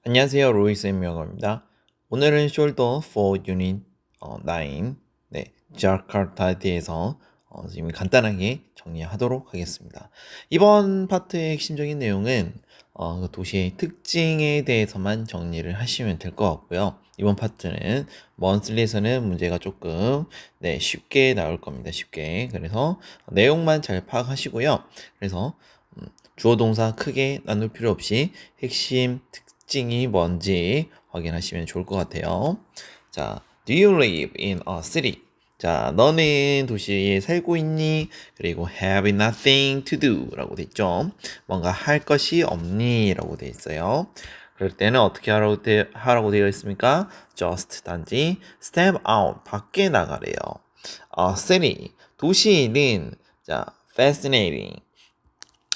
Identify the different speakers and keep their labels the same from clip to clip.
Speaker 1: 안녕하세요. 로이쌤 영어입니다. 오늘은 숄더 for unit 9 자카르타에 대해서 지금 간단하게 정리하도록 하겠습니다. 이번 파트의 핵심적인 내용은 그 도시의 특징에 대해서만 정리를 하시면 될 것 같고요. 이번 파트는 먼슬리에서는 문제가 조금 쉽게 나올 겁니다. 쉽게. 그래서 내용만 잘 파악하시고요. 그래서 주어 동사 크게 나눌 필요 없이 핵심 특징이 뭔지 확인하시면 좋을 것 같아요. 자, do you live in a city? 자, 너는 도시에 살고 있니? 그리고 have nothing to do 라고 돼 있죠. 뭔가 할 것이 없니? 라고 돼 있어요. 그럴 때는 어떻게 하라고 되어 있습니까? just 단지 step out 밖에 나가래요. city 도시는 자 fascinating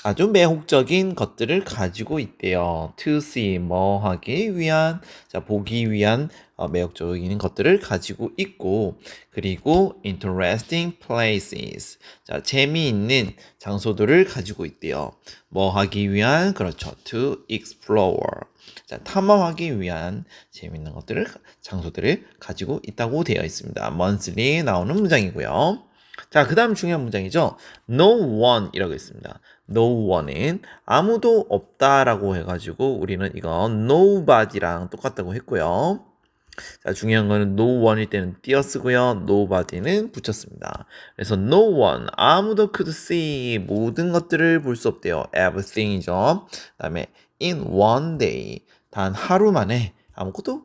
Speaker 1: 아주 매혹적인 것들을 가지고 있대요. to see 뭐 하기 위한 자 보기 위한 매혹적인 것들을 가지고 있고 그리고 interesting places 자 재미있는 장소들을 가지고 있대요. 뭐 하기 위한 그렇죠. to explore 자 탐험하기 위한 재미있는 것들을 장소들을 가지고 있다고 되어 있습니다. monthly 나오는 문장이고요. 자, 그 다음 중요한 문장이죠. No one 이라고 있습니다. No one은 아무도 없다라고 해가지고 우리는 이거 nobody랑 똑같다고 했고요. 자, 중요한 거는 no one일 때는 띄어쓰고요. nobody는 붙였습니다. 그래서 no one 아무도 could see 모든 것들을 볼 수 없대요. everything이죠. 그 다음에 in one day 단 하루 만에 아무것도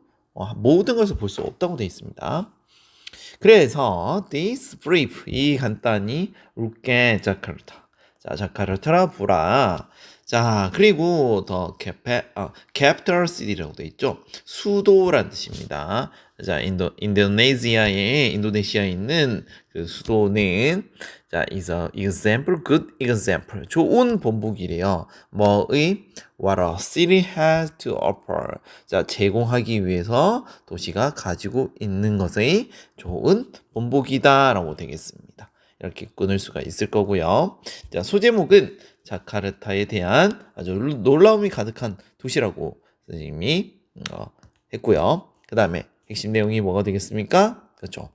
Speaker 1: 모든 것을 볼 수 없다고 되어 있습니다. 그래서 this brief 이 간단히 look at Jakarta 자 자카르타라 보라 자 그리고 더 capital city라고 돼 있죠 수도란 뜻입니다 자 인도네시아에 있는 그 수도는 자 is a example good example 좋은 본보기래요 뭐의 what a city has to offer 자 제공하기 위해서 도시가 가지고 있는 것의 좋은 본보기다라고 되겠습니다. 이렇게 끊을 수가 있을 거고요. 자, 소제목은 자카르타에 대한 아주 놀라움이 가득한 도시라고 선생님이 했고요. 그 다음에 핵심 내용이 뭐가 되겠습니까? 그렇죠.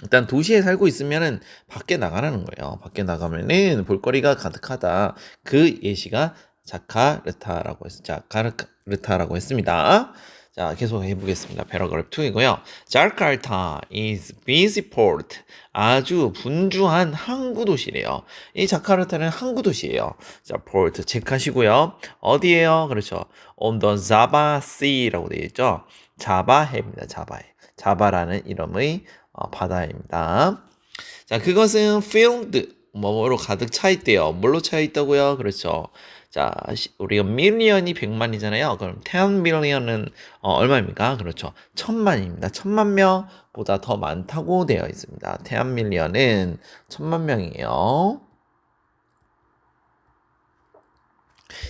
Speaker 1: 일단 도시에 살고 있으면은 밖에 나가라는 거예요. 밖에 나가면은 볼거리가 가득하다. 그 예시가 자카르타라고 했습니다. 자, 계속 해보겠습니다. 패러그래프 2이고요. 자카르타 is busy port. 아주 분주한 항구 도시래요. 이 자카르타는 항구 도시예요. 자, port 체크하시고요. 어디예요? 그렇죠. on the Java Sea라고 되어 있죠. 자바해입니다. 자바해. 자바라는 이름의 바다입니다. 자, 그것은 filled 뭐로 가득 차 있대요. 뭘로 차 있다고요? 그렇죠. 자, 우리가 million이 100만이잖아요. 그럼 10 million은 얼마입니까? 그렇죠. 1000만입니다. 1000만 명보다 더 많다고 되어 있습니다. 10 million은 1000만 명이에요.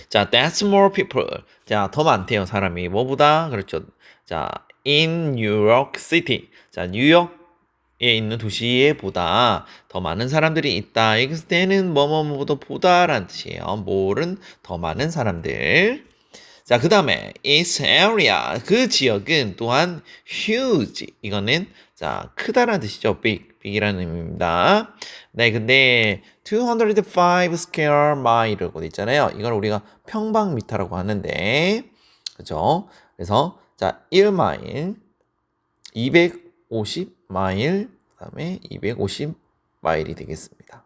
Speaker 1: 자, that's more people. 자, 더 많대요, 사람이. 뭐보다? 그렇죠. 자, in New York City. 자, 뉴욕에 있는 도시에 보다 더 많은 사람들이 있다. 이것을 때는 뭐뭐뭐보다 보다라는 뜻이에요. 뭐는 더 많은 사람들. 자, 그 다음에 its area 그 지역은 또한 huge 이거는 자 크다라는 뜻이죠. big이라는 의미입니다. 네, 근데 205 square mile이라고 돼 있잖아요. 이걸 우리가 평방미터라고 하는데 그렇죠? 그래서 자 1마일 250 마일 그다음에 250 마일이 되겠습니다.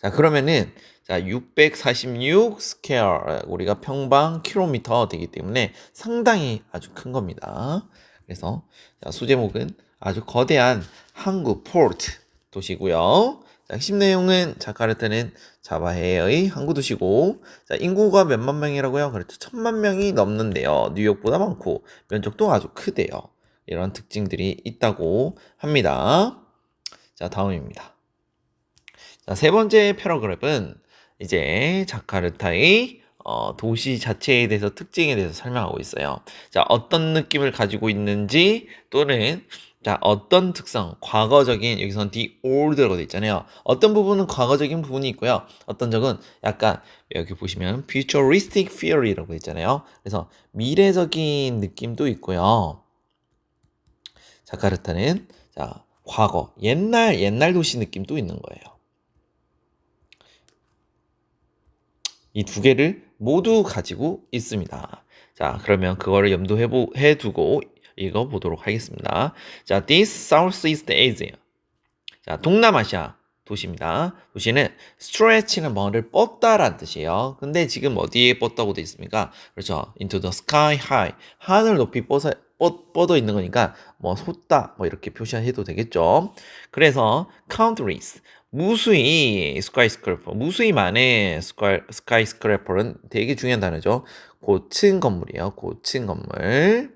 Speaker 1: 자, 그러면은 자, 646 스퀘어 우리가 평방 킬로미터 되기 때문에 상당히 아주 큰 겁니다. 그래서 자, 소제목은 아주 거대한 항구 포트 도시고요. 자, 핵심 내용은 자카르타는 자바해의 항구 도시고 자, 인구가 몇만 명이라고요? 그렇죠. 1000만 명이 넘는데요. 뉴욕보다 많고 면적도 아주 크대요. 이런 특징들이 있다고 합니다. 자, 다음입니다. 자, 세 번째 패러그래프는 이제 자카르타의 도시 자체에 대해서 특징에 대해서 설명하고 있어요. 자, 어떤 느낌을 가지고 있는지 또는 자, 어떤 특성, 과거적인, 여기선 the old라고 돼 있잖아요. 어떤 부분은 과거적인 부분이 있고요. 어떤 적은 약간, 여기 보시면 futuristic theory라고 돼 있잖아요. 그래서 미래적인 느낌도 있고요. 자카르타는, 자, 과거, 옛날 도시 느낌도 있는 거예요. 이 두 개를 모두 가지고 있습니다. 자, 그러면 그거를 염두해 두고 읽어보도록 하겠습니다. 자, this Southeast Asia. 자, 동남아시아 도시입니다. 도시는 stretch는 뭐를 뻗다라는 뜻이에요. 근데 지금 어디에 뻗다고 되어 있습니까? 그렇죠. into the sky high. 하늘 높이 뻗어 있는 거니까 뭐 솟다 뭐 이렇게 표시해도 되겠죠. 그래서 countries 무수히 스카이스크래퍼 무수히 많은 스카이스크래퍼는 되게 중요한 단어죠. 고층 건물이에요. 고층 건물.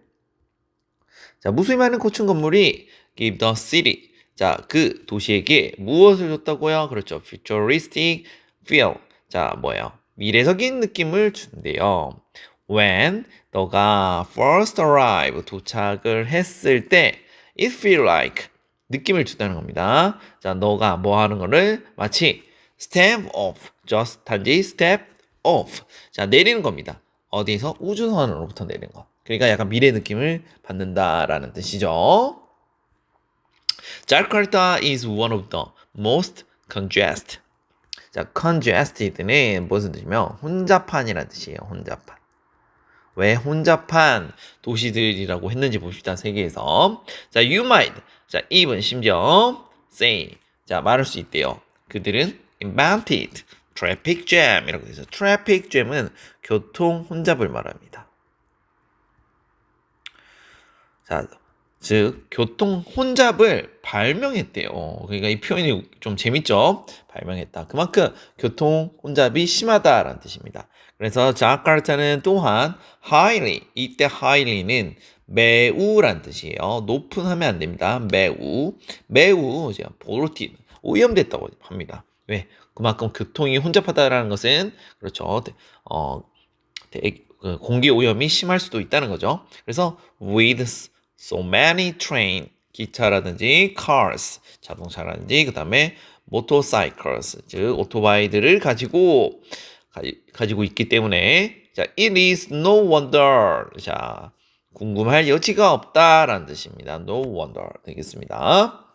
Speaker 1: 자, 무수히 많은 고층 건물이 give the city. 자, 그 도시에게 무엇을 줬다고요? 그렇죠. futuristic feel. 자, 뭐예요? 미래적인 느낌을 준대요. When 너가 first arrive 도착을 했을 때 it feel like 느낌을 준다는 겁니다. 자, 너가 뭐 하는 거를 마치 step off just 단지 step off. 자, 내리는 겁니다. 어디에서? 우주선으로부터 내리는 거. 그러니까 약간 미래 느낌을 받는다라는 뜻이죠. Jakarta is one of the most congested. 자, congested는 무슨 뜻이며 혼잡한이라는 뜻이에요. 혼잡한. 왜 혼잡한 도시들이라고 했는지 봅시다. 세계에서. 자, you might. 자, even 심지어 say. 자, 말할 수 있대요. 그들은 invented traffic jam이라고 되죠. traffic jam은 교통 혼잡을 말합니다. 자, 즉 교통 혼잡을 발명했대요. 그러니까 이 표현이 좀 재밌죠? 발명했다. 그만큼 교통 혼잡이 심하다라는 뜻입니다. 그래서 자카르타는 또한 highly, 이때 highly는 매우란 뜻이에요. 높은 하면 안 됩니다. 매우 이제 polluted, 오염됐다고 합니다. 왜? 그만큼 교통이 혼잡하다라는 것은 그렇죠. 공기 오염이 심할 수도 있다는 거죠. 그래서 with so many train 기차라든지 cars 자동차라든지 그 다음에 motorcycles 즉 오토바이들을 가지고 있기 때문에 자 it is no wonder 자 궁금할 여지가 없다라는 뜻입니다. No wonder 되겠습니다.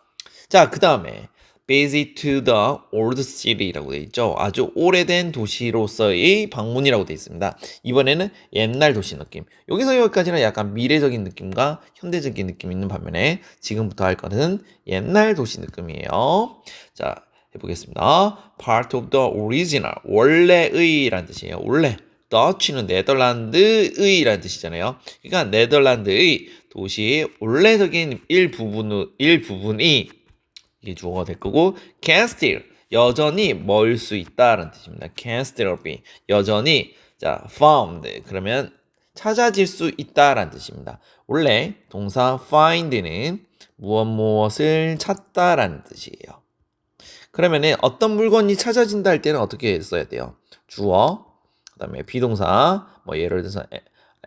Speaker 1: 자, 그 다음에 visit to the old city라고 되어 있죠. 아주 오래된 도시로서의 방문이라고 되어 있습니다. 이번에는 옛날 도시 느낌. 여기서 여기까지는 약간 미래적인 느낌과 현대적인 느낌이 있는 반면에 지금부터 할 거는 옛날 도시 느낌이에요. 자, 해보겠습니다. Part of the original. 원래의라는 뜻이에요. 원래. Dutch는 네덜란드의라는 뜻이잖아요. 그러니까 네덜란드의 도시의 원래적인 일부분이 이게 주어가 될 거고 can still 여전히 멀 수 있다라는 뜻입니다. can still be 여전히 자 found 그러면 찾아질 수 있다라는 뜻입니다. 원래 동사 find는 무엇을 찾다라는 뜻이에요. 그러면은 어떤 물건이 찾아진다 할 때는 어떻게 써야 돼요? 주어 그다음에 비동사 뭐 예를 들어서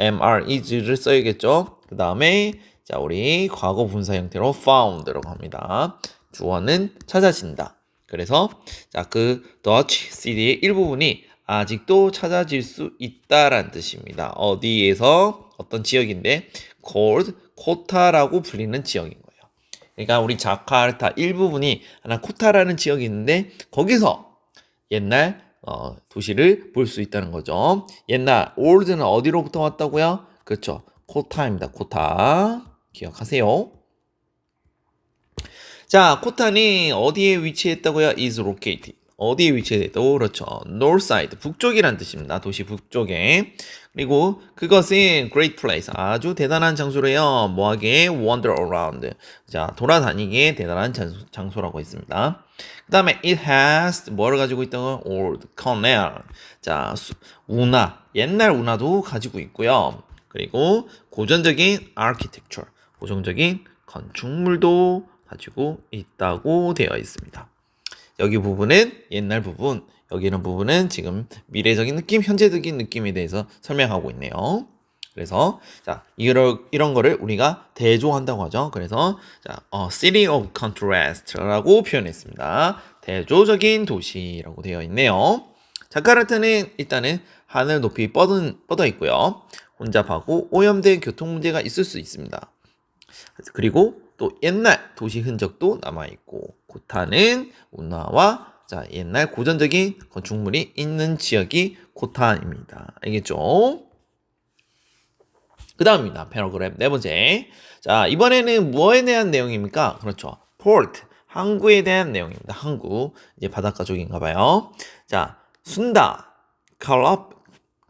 Speaker 1: am, is를 써야겠죠. 그 다음에 자 우리 과거 분사 형태로 found라고 합니다. 주어는 찾아진다. 그래서 자 그 Dutch city의 일부분이 아직도 찾아질 수 있다라는 뜻입니다. 어디에서 어떤 지역인데 called 코타라고 불리는 지역인 거예요. 그러니까 우리 자카르타 일부분이 하나 코타라는 지역이 있는데 거기서 옛날 도시를 볼 수 있다는 거죠. 옛날 old는 어디로부터 왔다고요? 그렇죠. 코타입니다. 코타 기억하세요. 자, 코타는 어디에 위치했다고요? is located. 어디에 위치했다고? 그렇죠. north side, 북쪽이란 뜻입니다. 도시 북쪽에. 그리고 그것은 great place, 아주 대단한 장소래요. 뭐하게? wander around. 자, 돌아다니기에 대단한 장소라고 했습니다. 그 다음에 it has 뭐를 가지고 있다고? old canal. 자, 옛날 운하도 가지고 있고요. 그리고 고전적인 architecture, 고전적인 건축물도 가지고 있다고 되어 있습니다. 여기 부분은 옛날 부분, 여기 있는 부분은 지금 미래적인 느낌, 현재적인 느낌에 대해서 설명하고 있네요. 그래서 자 이런 거를 우리가 대조한다고 하죠. 그래서 자 city of contrast라고 표현했습니다. 대조적인 도시라고 되어 있네요. 자카르타는 일단은 하늘 높이 뻗어 있고요. 혼잡하고 오염된 교통 문제가 있을 수 있습니다. 그리고 또 옛날 도시 흔적도 남아있고 코타는 운하와 자 옛날 고전적인 건축물이 있는 지역이 코타입니다. 알겠죠? 그 다음입니다. 패러그래프 네 번째. 자 이번에는 뭐에 대한 내용입니까? 그렇죠. port 항구에 대한 내용입니다. 항구 이제 바닷가 쪽인가 봐요. 자 순다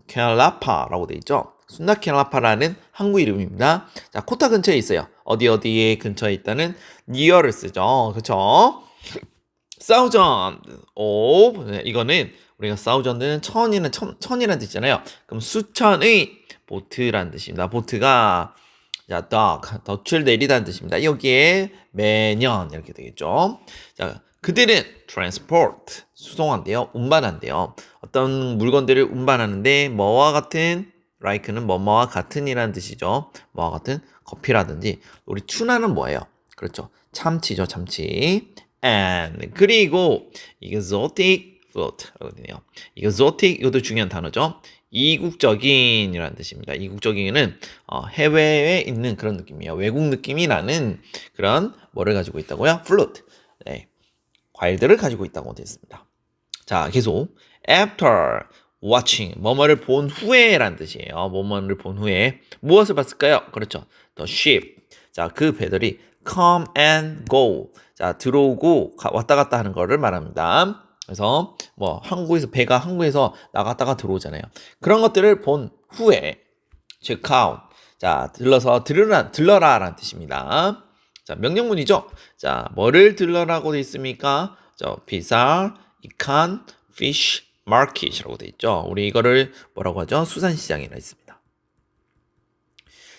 Speaker 1: 켈라파라고 돼 있죠. 순다 켈라파라는 항구 이름입니다. 자 코타 근처에 있어요. 어디에 근처에 있다는 near를 쓰죠. 그렇죠? thousand of 이거는 우리가 thousand는 천이라는 뜻이잖아요. 그럼 수천의 보트라는 뜻입니다. 보트가 자 덫을 내리다는 뜻입니다. 여기에 매년 이렇게 되겠죠. 자 그들은 transport 수송한대요. 운반한대요. 어떤 물건들을 운반하는데 뭐와 같은 like는 뭐뭐와 같은이라는 뜻이죠. 뭐와 같은 커피라든지 우리 투나는 뭐예요? 그렇죠. 참치죠. 참치. and 그리고 exotic fruit라고 되네요. exotic 이것도 중요한 단어죠. 이국적인이라는 뜻입니다. 이국적인은 해외에 있는 그런 느낌이에요. 외국 느낌이 나는 그런 뭐를 가지고 있다고요? fruit. 네, 과일들을 가지고 있다고 되어 있습니다. 자, 계속 after watching 뭐뭐를 본 후에라는 뜻이에요. 뭐뭐를 본 후에 무엇을 봤을까요? 그렇죠. The ship. 자, 그 배들이 come and go. 자, 들어오고 왔다 갔다 하는 거를 말합니다. 그래서 뭐 배가 항구에서 나갔다가 들어오잖아요. 그런 것들을 본 후에 check out. 자, 들러라라는 뜻입니다. 자, 명령문이죠. 자, 뭐를 들러라고 돼 있습니까? 저 비쌀, 이칸, fish market이라고 돼 있죠. 우리 이거를 뭐라고 하죠? 수산시장이라 있습니다.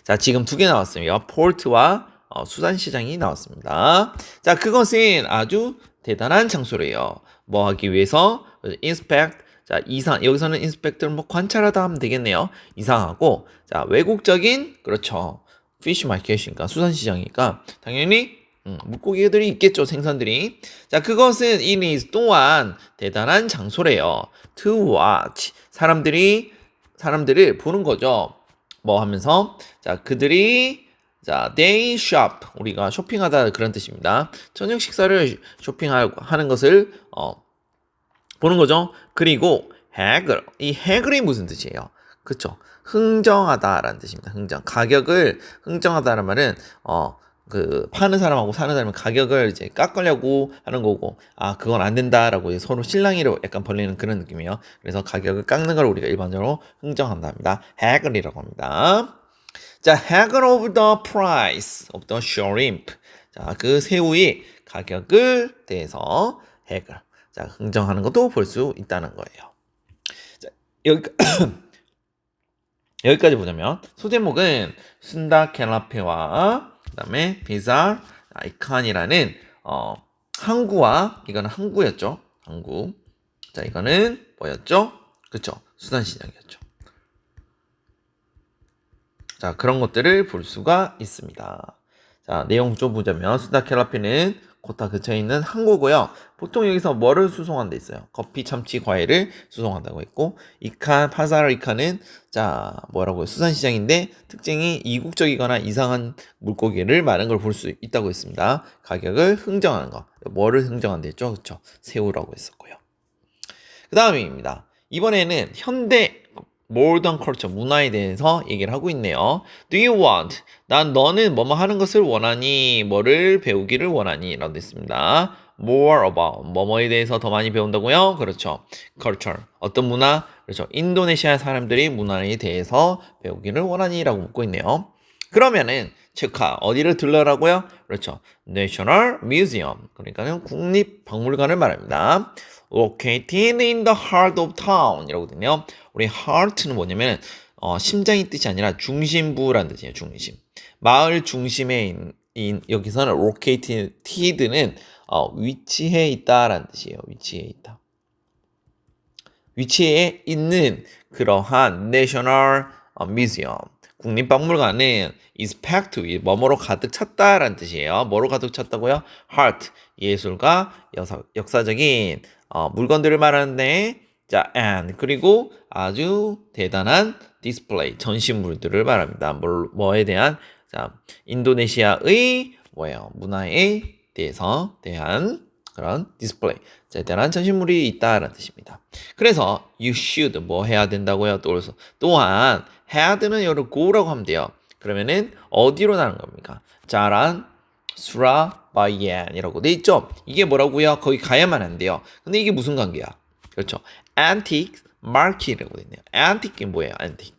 Speaker 1: 자, 지금 두 개 나왔습니다. 포트와 수산시장이 나왔습니다. 자, 그것은 아주 대단한 장소래요. 뭐 하기 위해서 inspect 자, 여기서는 inspect를 뭐 관찰하다 하면 되겠네요. 이상하고 자, 외국적인 그렇죠. fish market이니까 수산시장이니까 당연히 물고기들이 있겠죠, 생선들이. 자, 그것은 it is 또한 대단한 장소래요. to watch 사람들을 보는 거죠. 뭐 하면서 자, 그들이 자, they shop 우리가 쇼핑하다 그런 뜻입니다. 저녁 식사를 쇼핑하는 것을 보는 거죠. 그리고 이 해글이 무슨 뜻이에요? 그쵸? 흥정하다라는 뜻입니다. 가격을 흥정하다라는 말은 그 파는 사람하고 사는 사람은 가격을 이제 깎으려고 하는 거고 그건 안 된다라고 서로 실랑이로 약간 벌리는 그런 느낌이에요. 그래서 가격을 깎는 걸 우리가 일반적으로 흥정한다 합니다. 해글이라고 합니다. 자, haggle of the price of the shrimp. 자, 그 새우의 가격을 대해서 haggle. 자, 흥정하는 것도 볼 수 있다는 거예요. 자, 여기까지 보자면 소제목은 순다 켈라페와 그다음에 비जार 아이칸이라는 항구와 이거는 항구였죠. 항구. 자, 이거는 뭐였죠? 그렇죠. 수산시장이었죠. 자, 그런 것들을 볼 수가 있습니다. 자, 내용 좀 보자면 수다켈라피는 코타 근처에 있는 항구고요. 보통 여기서 뭐를 수송한 데 있어요? 커피, 참치, 과일을 수송한다고 했고 파사르 이카는 자, 뭐라고요? 수산시장인데 특징이 이국적이거나 이상한 물고기를 많은 걸 볼 수 있다고 했습니다. 가격을 흥정하는 거. 뭐를 흥정한다 했죠? 그렇죠. 새우라고 했었고요. 그 다음입니다. 이번에는 현대 모던 컬처 문화에 대해서 얘기를 하고 있네요. Do you want? 너는 뭐뭐 하는 것을 원하니? 뭐를 배우기를 원하니? 라고 됐습니다. More about 뭐뭐에 대해서 더 많이 배운다고요? 그렇죠. culture 어떤 문화? 그렇죠. 인도네시아 사람들이 문화에 대해서 배우기를 원하니? 라고 묻고 있네요. 그러면은 체크아 어디를 들러라고요? 그렇죠. National Museum 그러니까는 국립박물관을 말합니다. Located in the heart of town 이라고 되네요. 우리 heart는 뭐냐면 심장이 뜻이 아니라 중심부라는 뜻이에요. 중심. 마을 중심에 여기서는 located는 위치해 있다라는 뜻이에요. 위치해 있다. 위치에 있는 그러한 National Museum 국립박물관은 is packed with 뭐뭐로 가득 찼다라는 뜻이에요. 뭐로 가득 찼다고요? Art, 예술과 역사적인 물건들을 말하는데 자, and 그리고 아주 대단한 디스플레이, 전시물들을 말합니다. 뭐에 대한 자, 인도네시아의 뭐예요? 문화에 대한 그런 디스플레이, 대단한 전시물이 있다라는 뜻입니다. 그래서 you should 뭐 해야 된다고요? 또한 had는 여기를 go라고 하면 돼요. 그러면은 어디로 나는 겁니까? 자란 수라바이안이라고 돼 있죠. 이게 뭐라고요? 거기 가야만 안 돼요. 근데 이게 무슨 관계야? 그렇죠. antique market이라고 돼 있네요. antique이 뭐예요? antique.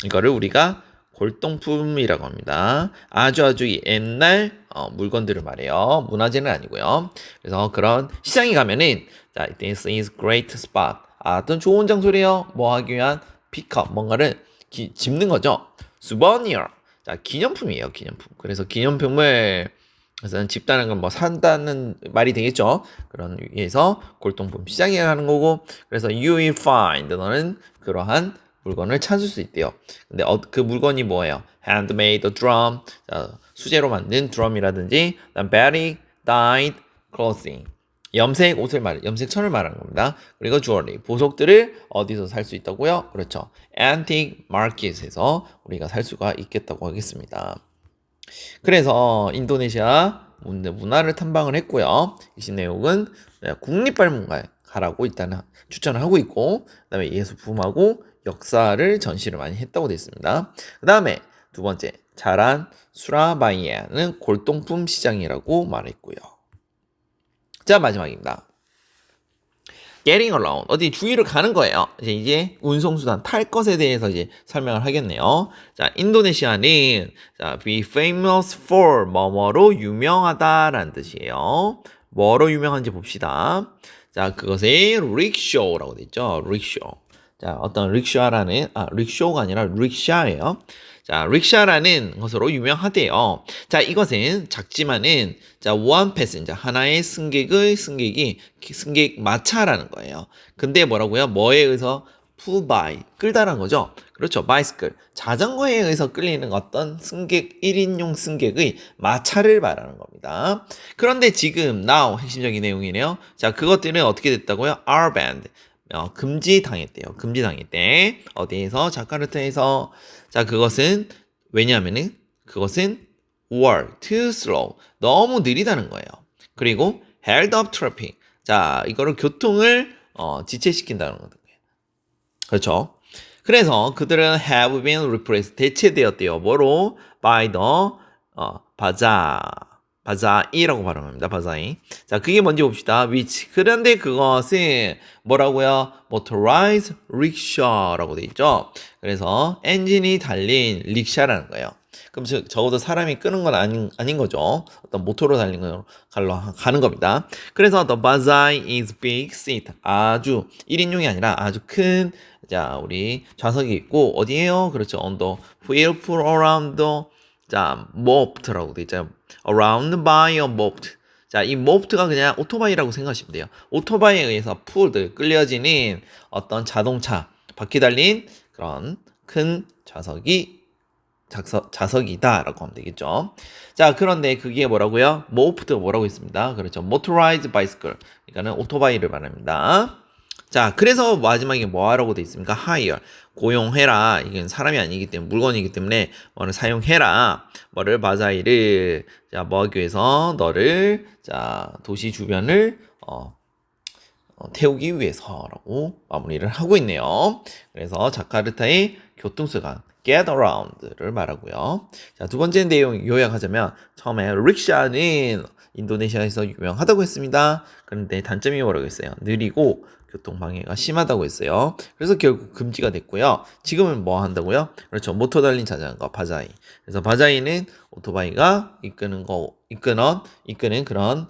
Speaker 1: 이거를 우리가 골동품이라고 합니다. 아주 옛날 물건들을 말해요. 문화재는 아니고요. 그래서 그런 시장에 가면은 자, this is great spot. 어떤 좋은 장소래요. 뭐 하기 위한 픽업 뭔가를 집는 거죠. souvenir. 자, 기념품이에요. 기념품. 그래서 기념품을 그래서 집다는 건 뭐 산다는 말이 되겠죠. 그런 위해서 골동품 시장에 가는 거고, 그래서 you will find 너는 그러한 물건을 찾을 수 있대요. 근데 그 물건이 뭐예요? handmade drum, 자, 수제로 만든 드럼이라든지, batik, dyed clothing, 염색 옷을 염색 천을 말하는 겁니다. 그리고 jewelry, 보석들을 어디서 살 수 있다고요? 그렇죠. antique market에서 우리가 살 수가 있겠다고 하겠습니다. 그래서 인도네시아 문화를 탐방을 했고요. 이 내용은 국립박물관에 가라고 일단은 추천을 하고 있고, 그다음에 예술품하고 역사를 전시를 많이 했다고 되어 있습니다. 그 다음에 두 번째, 자란 수라바이아는 골동품 시장이라고 말했고요. 자, 마지막입니다. getting around, 어디 주위를 가는 거예요. 이제 운송수단 탈 것에 대해서 이제 설명을 하겠네요. 자, 인도네시아는 자, be famous for 뭐뭐로 유명하다라는 뜻이에요. 뭐로 유명한지 봅시다. 자, 그것이 rickshaw라고 돼 있죠. rickshaw. 자, 어떤 릭쇼가 아니라 릭샤예요. 자, 릭샤라는 것으로 유명하대요. 자, 이것은 작지만은 자, one passenger 하나의 승객 마차라는 거예요. 근데 뭐라고요? 뭐에 의해서 pull by 끌다란 거죠. 그렇죠. bicycle 자전거에 의해서 끌리는 어떤 1인용 승객의 마차를 말하는 겁니다. 그런데 지금 now 핵심적인 내용이네요. 자, 그것들은 어떻게 됐다고요? are banned. 금지당했대요. 금지당했대. 어디에서? 자카르타에서. 자, 그것은 왜냐하면은 그것은 were too slow. 너무 느리다는 거예요. 그리고 held up traffic. 자, 이거를 교통을 지체시킨다는 거예요. 그렇죠. 그래서 그들은 have been replaced. 대체되었대요. 뭐로? by the 바자이라고 발음합니다. 바자이. 자, 그게 뭔지 봅시다. which. 그런데 그것은 뭐라고요? motorized rickshaw라고 돼 있죠. 그래서 엔진이 달린 릭샤라는 거예요. 그럼 적어도 사람이 끄는 건 아닌 거죠. 어떤 모터로 달린 걸로 가는 겁니다. 그래서 the bazaar is big seat. 아주 1인용이 아니라 아주 큰 자, 우리 좌석이 있고 어디에요? 그렇죠. on the wheel pull around the 자, moped라고 돼 있잖아요. around by a moped. 자, 이 moped가 그냥 오토바이라고 생각하시면 돼요. 오토바이에 의해서 pulled 끌려지는 어떤 자동차, 바퀴 달린 그런 큰 자석이다라고 하면 되겠죠. 자, 그런데 그게 뭐라고요? mope드가 뭐라고 했습니다. 그렇죠. motorized bicycle. 그러니까는 오토바이를 말합니다. 자, 그래서 마지막에 뭐 하라고 돼 있습니까? hire. 고용해라. 이건 사람이 아니기 때문에 물건이기 때문에 뭐를 사용해라. 뭐를 바자이를 자, 뭐 하기 위해서 너를 자, 도시 주변을 태우기 위해서라고 마무리를 하고 있네요. 그래서 자카르타의 교통수단 get around를 말하고요. 자, 두 번째 내용 요약하자면 처음에 릭샤는 인도네시아에서 유명하다고 했습니다. 그런데 단점이 뭐라고 했어요? 느리고 교통방해가 심하다고 했어요. 그래서 결국 금지가 됐고요. 지금은 뭐 한다고요? 그렇죠. 모터 달린 자전거, 바자이. 그래서 바자이는 오토바이가 이끄는 그런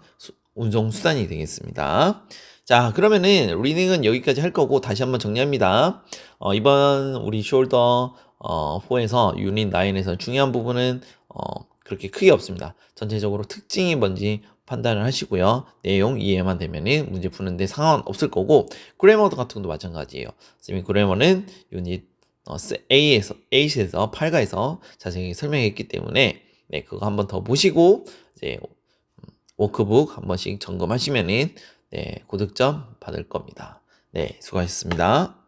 Speaker 1: 운송수단이 되겠습니다. 자, 그러면은 리딩은 여기까지 할 거고 다시 한번 정리합니다. 이번 우리 숄더 4에서 유닛 9에서 중요한 부분은 그렇게 크게 없습니다. 전체적으로 특징이 뭔지 판단을 하시고요. 내용 이해만 되면은 문제 푸는데 상관없을 거고 그래머도 같은 것도 마찬가지예요. 선생님 그래머는 유닛 A에서 8가에서 자세히 설명했기 때문에 네, 그거 한번 더 보시고 이제 워크북 한 번씩 점검하시면은 네, 고득점 받을 겁니다. 네, 수고하셨습니다.